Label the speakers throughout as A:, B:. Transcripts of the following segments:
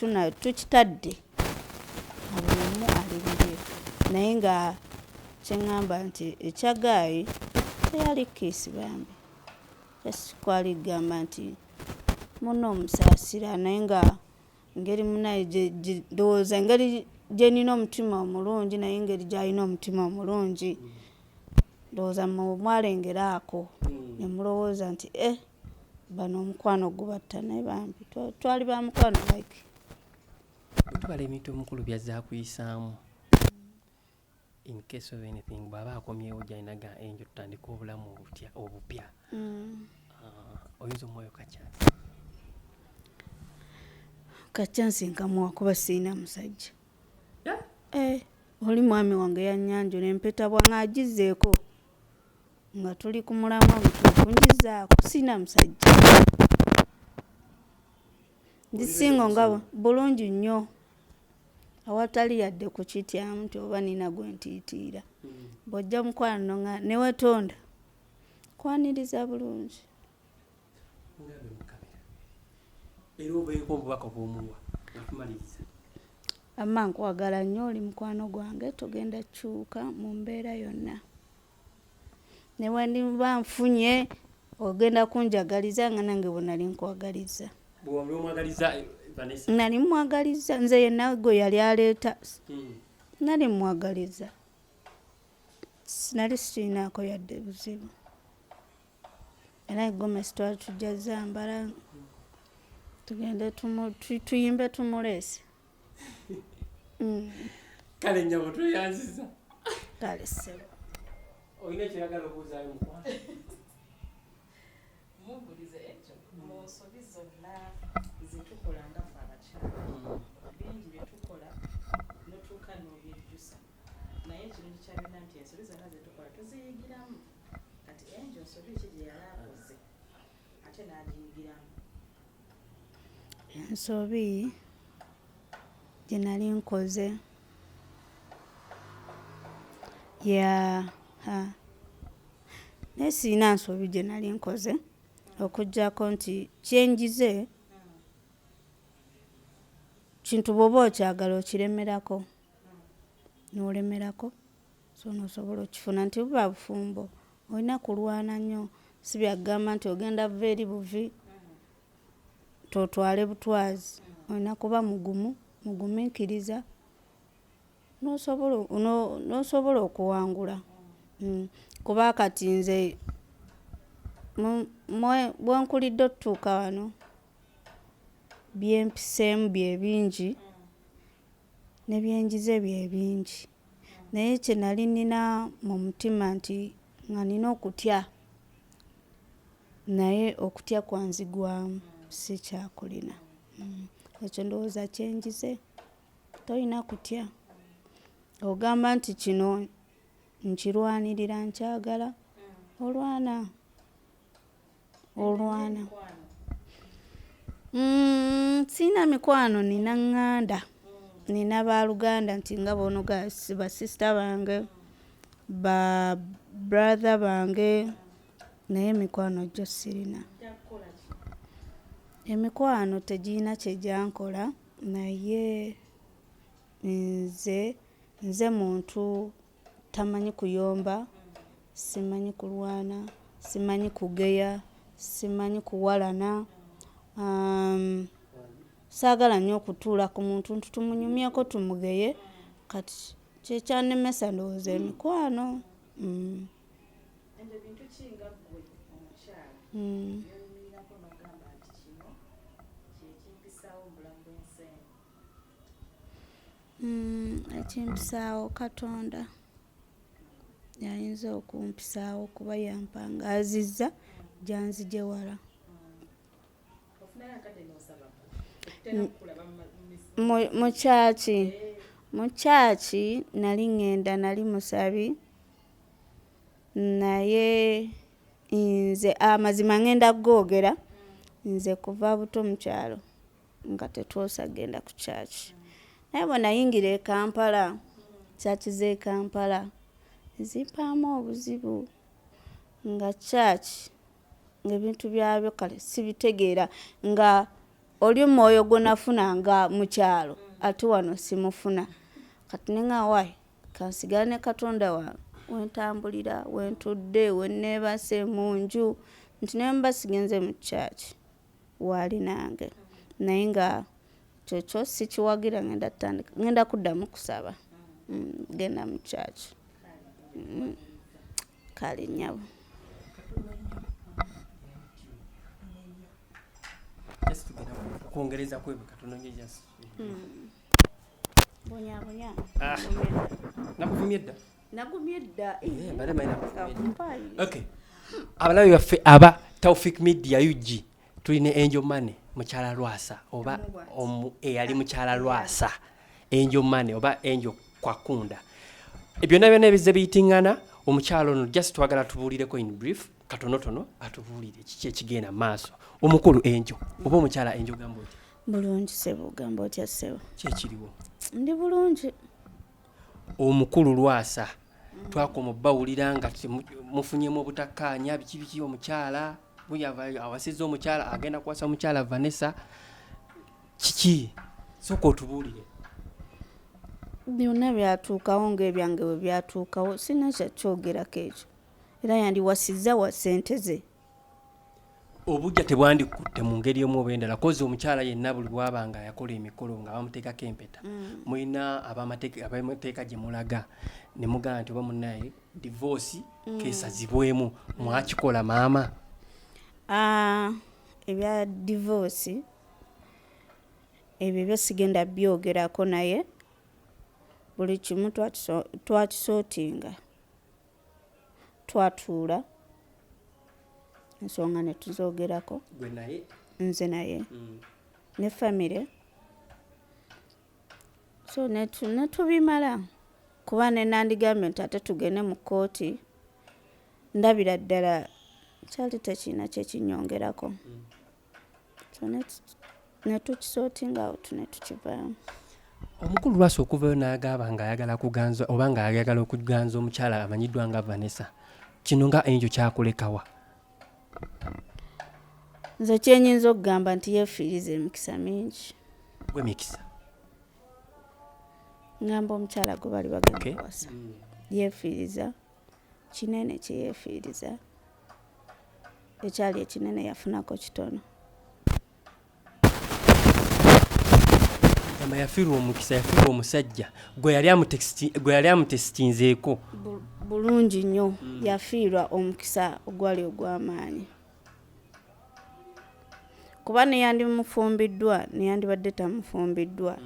A: tukitadde abumu alibire naye nga kyeŋŋamba nti ekyagaayi teyali kiisi bambi kwali kugamba nti muno omusaasira naye nga ngeri munaye ndowooza engeri gye nina omutima omulungi naye engeri gy'alina omutima omulungi ndowooza mwalengeraako ne mulowooza nti bano omukwano gubatta naye bambi twali ba mukwano like
B: tubala ebintu omukulu byazza kuyisaamu in case of anything bw'aba akomyewo gy'alinaga enjo tutandika obulamu obupya oyinza omwoyo
A: kacyansi nkamuwa kuba siina musajja oli mwami wange yannyanjo n'empeta bwanga agizeeko nga tuli ku mulamwa mutuufu ngizaako siina musajja ndisinga nga bulungi nnyo awatali yadde ku kityamu nti oba nina gwe ntiitiira bw'ojja mukwano nga ne wetonda kwaniriza bulungi
B: era obeeko obubaka bw'omuwa okumaliriza
A: amma nkwagala nnyo oli mukwano gwange togenda kukyuka mu mbeera yonna ne wendiba nfunye ogenda kunjagaliza nga nange bwe nali nkwagaliza nali mwagaliza nze yenna gwe yali aleeta nali mwagaliza nali sikiinaako yadde buzibu era egomesi twali tujja Zambala tugende tuyimbe tumuleese
B: kale nnyabo tweyanziza
A: kale ssebo
B: olina ekiragala obuuzaayo mukwano
C: mumbulize ekyo mu nsobi zonna zetukola nga ffe abakyala bingi byetukola notuuka n'obyejjusa naye ekirungi kyalina nti ensobi zonna zetukola tuziyigiramu kati enjo nsobi ki gye yali akoze ate n'agiyigiramu
A: ensobi gye nali nkoze naye siina nsobi gye nali nkoze okuggyako nti kyenjize kintu bw'oba okyagala okiremerako n'olemerako so n'osobola okifuna nti buba bufumbo olina kulwana nnyo si byagamba nti ogenda buva eri buvi totwale butwazi olina kuba mugumiikiriza n'osobola okuwangula kuba kati nze bwenkulidde otutuuka wano byempiseemu bye bingi ne byenjize bye bingi naye kye nali nina mu mutima nti nga nina okutya naye okutya kwanzigwamu si kyakulina ekyo ndowooza kyenjize tolina kutya ogamba nti kino nkirwanirira nkyagala olwana siina mikwano nina ŋŋanda nina baluganda nti nga bono basista bange ba brother bange naye mikwano gyo sirina emikwano tegirina kyegyankola naye nze muntu tamanyi kuyomba simanyi kulwana simanyi kugeya simanyi kuwalana saagala nnyo okutuula ku muntu nti tumunyumyeko tumugeye kati kyekyanemesa ndowooza emikwano ekimpisaawo Katonda yayinza okumpisaawo kuba yampangazizza gyanzije wala mu kyaki nali ŋŋenda nali musabi naye nze amazima ŋŋenda googera nze kuva buto mu kyalo nga tetwosa genda ku kyaki naye bwe nayingira e Kampala kyaki z'e Kampala zimpaamu obuzibu nga kyaki ng'ebintu byabyo kale sibitegeera nga oli mwoyo gonafuna nga mukyalo ate wano simufuna kati ninga wayi kansigane Katonda wange wentambulira wentudde wenneebase mu nju nti nemba sigenze mu church wali nange naye nga kyokyo sikiwagira ngenda kuddamu kusaba genda mu church kale nnyabo
B: kwongereza kwebwe katononyeja
A: bonya
B: nakuvumye dda
A: nagumye
B: okay abalabi baffe aba Taufik Media UG tulina Angel Money mukyala Lwasa oba eyali mukyala Lwasa Angel Money oba Angel Kwakunda byonna byonna ebize biyitingana omukyalo ono just twagala tubuulireko in brief katonotono atubuulire kiki ekigenda maaso omukulu Angel oba omukyala Angel gambo oti
A: bulungi sebo gambo otya sebo
B: kyekiriwo
A: ndi bulungi
B: omukulu Lwasa twakoma bawulira nga mufunyemu obutakkaanya biki omukyala awasiza omukyala agenda kuwasa omukyala Vanessa kiki soka otubuulire
A: byonna byatuukawo ng'ebyange bwe byatuukawo sina kyakyogerako ekyo era yandiwasizza wa ssente ze
B: obujja tebwandikutte mu ngeri emu oba endala kozi omukyala yenna buli bwabanga yakola emikolo nga bamuteekako empeta mulina abamateeka gye mulaga ne mugamba nti oba munnaye divorce kesazibwemu mwakikola maama
A: ebya divorce ebyo byosigenda byogerako naye buli kimu twakisootinga twatuula ensonga ne tuzoogerako nze naye ne famire so netubimala kuba nenandigambye nti ate tugende mu kooti ndabira ddala kyali tekina kyekinyongerako so netukisootinga out netukivaamu
B: omukulu Lwasa okuvayo n'agamba nga ayagala kuganza oba nga ayagala okuganza omukyala amanyiddwa nga Vanessa kino nga Angel kyakulekawa
A: nze kyenyinza okugamba nti yeefiiriza emikisa mingi
B: gw'emikisa
A: ngamba omukyala gwe bali bagenda kuwasa yeefiiriza kinene kyeyeefiiriza ekyali ekinene yafunako kitono
B: yafiirwa omukisa yafiirwa omusajja gwe yali amutesitinzeeko
A: bulungi nnyo yafiirwa omukisa ogwali ogw'amaanyi kuba neyandibadde tamufumbiddwa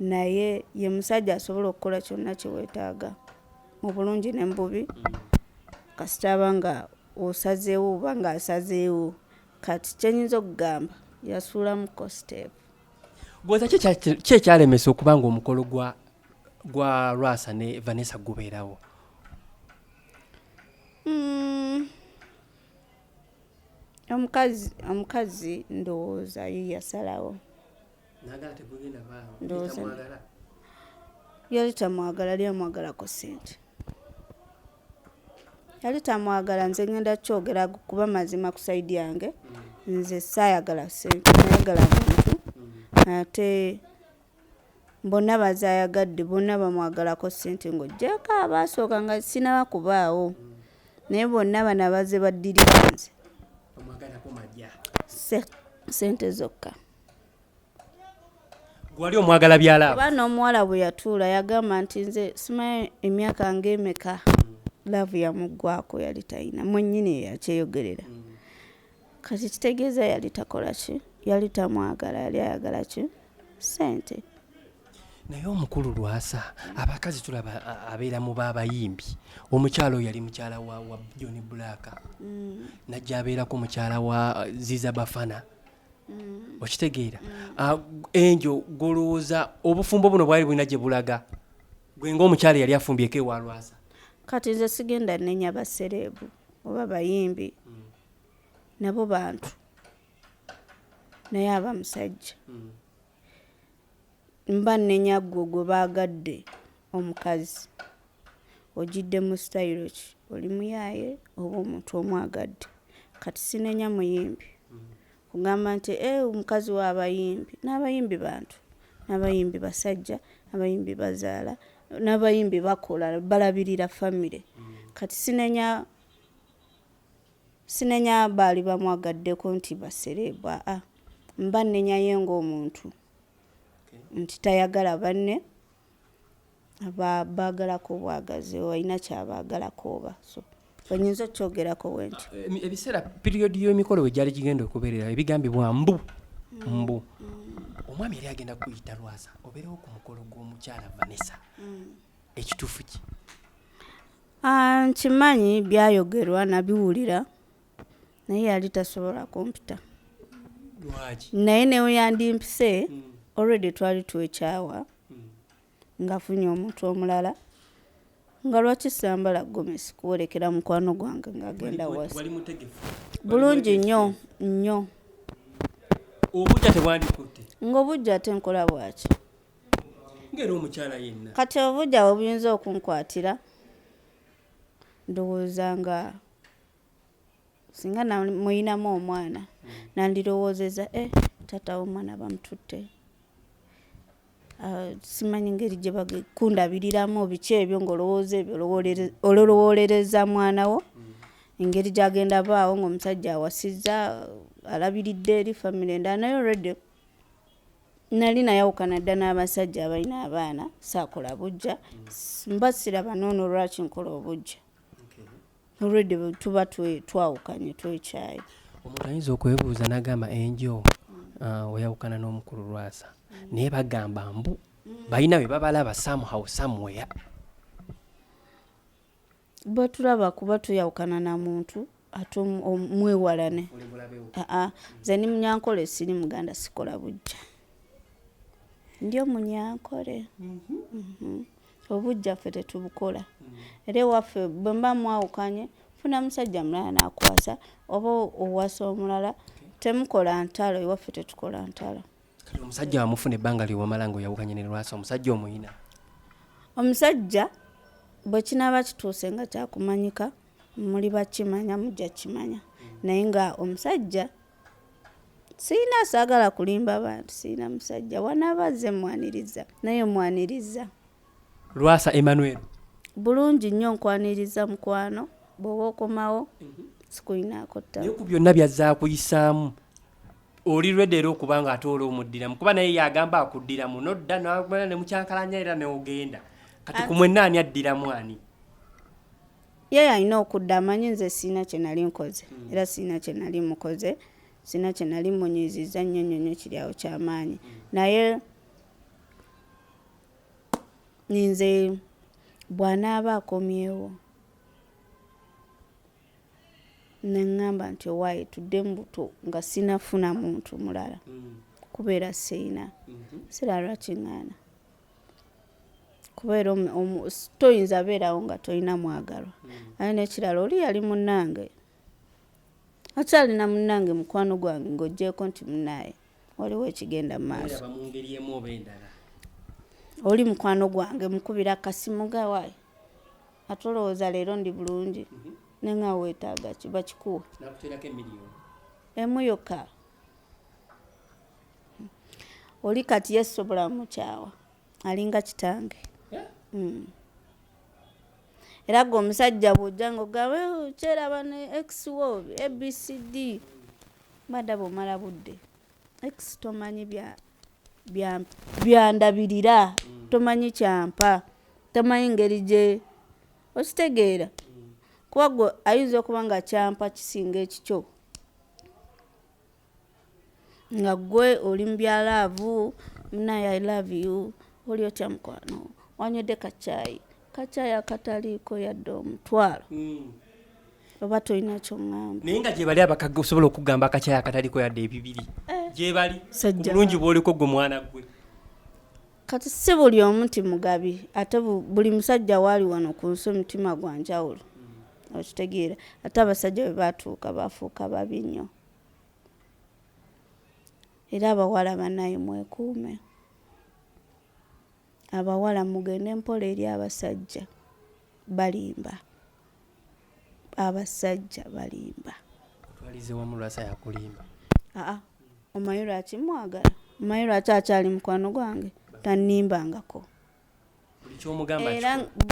A: naye ye musajja asobola okukola kyonna kyeweetaaga mu bulungi ne mu bubi kasita abanga osazeewo oba nga asazeewo kati kyenyinza okugamba yasuulamuko step
B: gwoza ki ekyalemesa okuba nga omukolo gwa Lwasa ne Vanessa gubeerawo
A: omukazi ndowooza ye yasalawo yali tamwagala yali amwagalako ssente yali tamwagala nze ngenda kyogera kuba mazima ku saidi yange nze saayagala ssente nayagala muntu ate bonna bazaayagadde bonna bamwagalako ssente ng'oggyako abaasooka nga sinaba kubaawo naye bonna bano abaze baddirira nze ssente zokka
B: gwali omwagala byalaabo
A: kuba n'omuwala bwe yatuula yagamba nti nze simanyi emyaka ng'emeka laavu yamuggwako yali talina mwennyini yakyeyogerera kati kitegeeza yali takola ki yali tamwagala yali ayagala ki ssente
B: naye omukulu Lwasa abakazi tulaba abeera mu b'abayimbi omukyalo yali mukyala wa John Black najja abeerako mukyala wa Ziza Bafana okitegeera Angel golowooza obufumbo buno bwali bulina gye bulaga gwe ng'omukyala yali afumbyeko ewa Lwasa
A: kati nze sigenda nenya basereebu oba bayimbi nabo bantu naye aba musajja mba nenya gwe baagadde omukazi ogidde mu style ki oli muyaaye oba omuntu omwagadde kati sinenya muyimbi kugamba nti omukazi w'abayimbi n'abayimbi bantu n'abayimbi basajja abayimbi bazaala n'abayimbi bakola balabirira famire kati sinenya baali bamwagaddeko nti baserebwa mba nnenyaye ng'omuntu nti tayagala banne baagalako bwagazi olina kyabaagalako oba so banyinza okyogerako wenti
B: ebiseera piriyodi y'emikolo we gyali gigenda okubeerera ebigambibwa mbu omwami yali agenda kuyita Lwasa obeerewo ku mukolo gw'omukyala Vanessa ekituufu ki
A: nkimanyi byayogerwa nabiwulira naye yali tasobola kumpita naye newe yandimpise already twali twekyawa ngafunye omuntu omulala nga lwaki sambala gomesi kuwolekera mukwano gwange ng'agenda wasi bulungi nnyo
B: obujja tebwandikutte
A: ng'obujja ate nkola bwaki
B: ng'era omukyala yenna
A: kati obujja buyinza okunkwatira ndowooza nga singa muyinamu omwana nandirowoozeza tata w'omwana bamututte simanyi ngeri gye bakundabiriramu biki ebyo ng'olowooza ebyo olowoolereza mwana wo engeri gy'agenda baawo ng'omusajja awasizza alabiridde eri famire endala naye already nali nayawukana dda n'abasajja abalina abaana saakola bujja mba siraba noono lwaki nkola obujja already tuba twawukanye twekyayi
B: omuntu ayinza okwebuuza n'agamba enjo weyawukana n'omukulu Lwasa naye bagamba mbu balina bwe babalaba somehow somewhere
A: batulaba kuba tuyawukana na muntu ate mwewalane nze ni munyankole siri muganda sikola bujja ndi omunyankole obujja ffe tetubukola era ewaffe bwe mba mwawukanye funa musajja mulala n'akwasa oba owasa omulala temukola ntalo ewaffe tetukola ntalo
B: omusajja wamufuna ebbanga ly'omala ng'oyawukanye ne Lwasa omusajja omuyina
A: omusajja bwe kinaaba kituuse nga kyakumanyika muli bakimanya mujja kimanya naye nga omusajja siina saagala kulimba bantu siina musajja wanabazze mwaniriza naye mwaniriza
B: Lwasa Emmanuel
A: bulungi nnyo nkwaniriza mukwano bw'oba okomawo sikuyinaako ttala
B: naye ku byonna byazza kuyisaamu oli lwedde era okuba nga ate oli omuddiramu kuba naye yagamba akuddiramu nodda n'agumana ne mukyankalanya era neogenda kati ku mwenna ani addiramu ani
A: ye alina okudda amanyi nze siina kye nali nkoze era siina kye nali mukoze siina kye nali munyiizizza nnyo nnyo kiri awo kyamaanyi naye nze bw'anaaba akomyewo neŋŋamba nti owaaye tudde mu buto nga sinafuna muntu mulala kubeera siina sira lwakiŋŋaana kubeera toyinza beerawo nga tolina mwagalwa aye n'ekirala oli yali munnange akyalina munnange mukwano gwange ng'oggyeko nti munnaaye waliwo ekigenda mu maaso oli mukwano gwange mukubira akasimu gawaayi ate olowooza leero ndi bulungi nenga weetaaga ki bakikuwa emu yokka oli kati yesobola mukyawa alinga kitange era gwe omusajja bw'ojja ng'ogabe kyeraba ne XO ABCD badda bw'omala budde X tomanyi byandabirira tomanyi kyampa tomanyi ngeri gye okitegeera kuba gwe ayinza okuba nga kyampa kisinga ekikyo nga gwe oli mu byalaavu munaye I love you oli otya mukwano wanywedde kacaayi akataliiko yadde omutwalo oba tolina kyoŋŋamba
B: naye nga gye bali abakaga osobola okugamba akacaayi akataliiko yadde ebibiri gye bali bulungi bw'oliko gwe mwana gwe
A: kati si buli omu nti mugabi ate buli musajja waali wano ku nsi omutima gwa njawulo okitegeera ate abasajja bwe baatuuka bafuuka babi nnyo era abawala bannaye mwekuume abawala mugende mpola eri abasajja balimba abasajja balimba
B: twalize wamu Lwasa yakulimba
A: omanyi lwaki mwagala, omanyi lwaki akyali mukwano gwange, tannimbangako.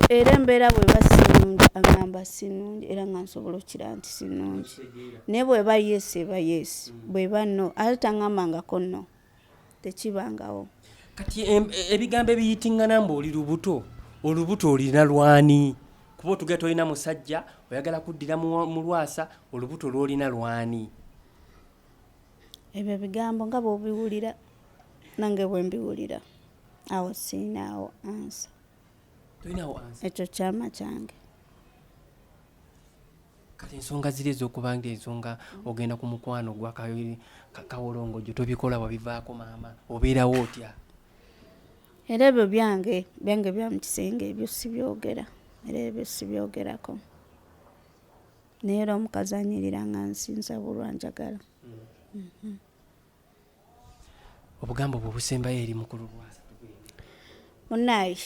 A: Era embeera bweba sinungi agamba sinungi, era nga nsobola okukira nti sinungi. Naye bweba yes eba yes, bweba no ate taŋŋambangako no, tekibangawo.
B: Kati ebigambo ebiyitingana mbu oli lubuto, olubuto olina lwani? Kuba otuge tolina musajja oyagala kuddira mu Lwasa, olubuto lwolina lwani?
A: Ebyo bigambo nga bw'obiwulira nange bwe mbiwulira, awo siinaawo ansa.
B: Tolinawo ansa?
A: Ekyo kyama kyange.
B: Kati ensonga ziri ez'okubanga ensonga ogenda ku mukwano gwa kawolongojjo tobikola wabivaako maama, obeerawo otya?
A: Era ebyo byange bya mu kisenge, ebyo sibyogera, era ebyo sibyogerako. Naye era omukazi anyirira nga nsinza bulwa njagala.
B: Obugambo bwe busembayo eri mukulu Lwasa?
A: Munayi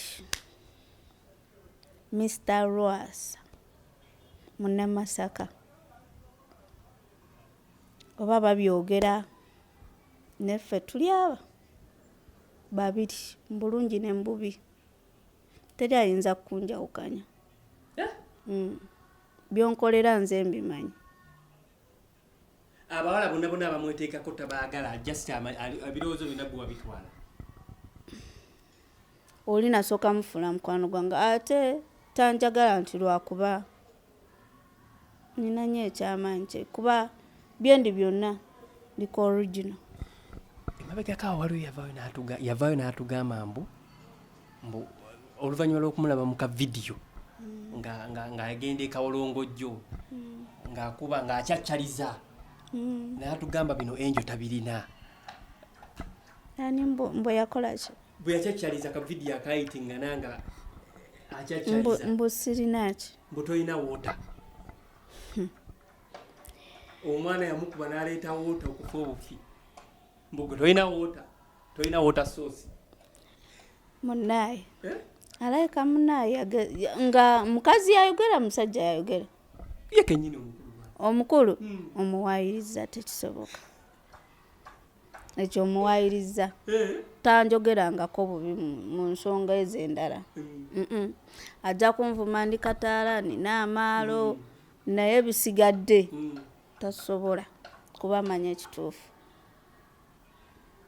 A: Mr. Lwasa Munnamasaka oba babyogera neffe tuli aba babiri, mbulungi ne mbubi, teri ayinza kukunjawukanya. Byonkolera nze mbimanyi.
B: Abawala bonna abamweteekako tabaagala, just ebirowoozo byonna gwe wabitwala?
A: Oli nasooka mufuula mukwano gwange ate tanjagala nti lwakuba nina nnyo ekyamaanyi kye, kuba byendi byonna liko original.
B: Emabegako awo waliwo yavaayo n'atugamba mbu oluvannyuma lw'okumulaba mu kavidiyo ng'agenda e Kawolongojjo ng'akuba ng'acyaccaliza, n'atugamba bino enjo tabirina.
A: Ani mbu yakola ki?
B: Bwe yacyaccaliza akavidiyo akayitingana nga acyaccaliza.
A: Mbu sirina ki?
B: Mbu tolina woota. Omwana yamukuba n'aleeta woota okufa obufi. Mbu tolina woota soosi.
A: Munnaye alayika munnaye nga mukazi yayogera, musajja yayogera.
B: Ye kennyini
A: omukulu omuwaayiriza, tekisoboka ekyo, omuwaayiriza tanjogerangako bubi mu nsonga ezo endala. Ajja kunvuma ndi kataala nina amaalo, naye bisigadde tasobola kuba manya ekituufu.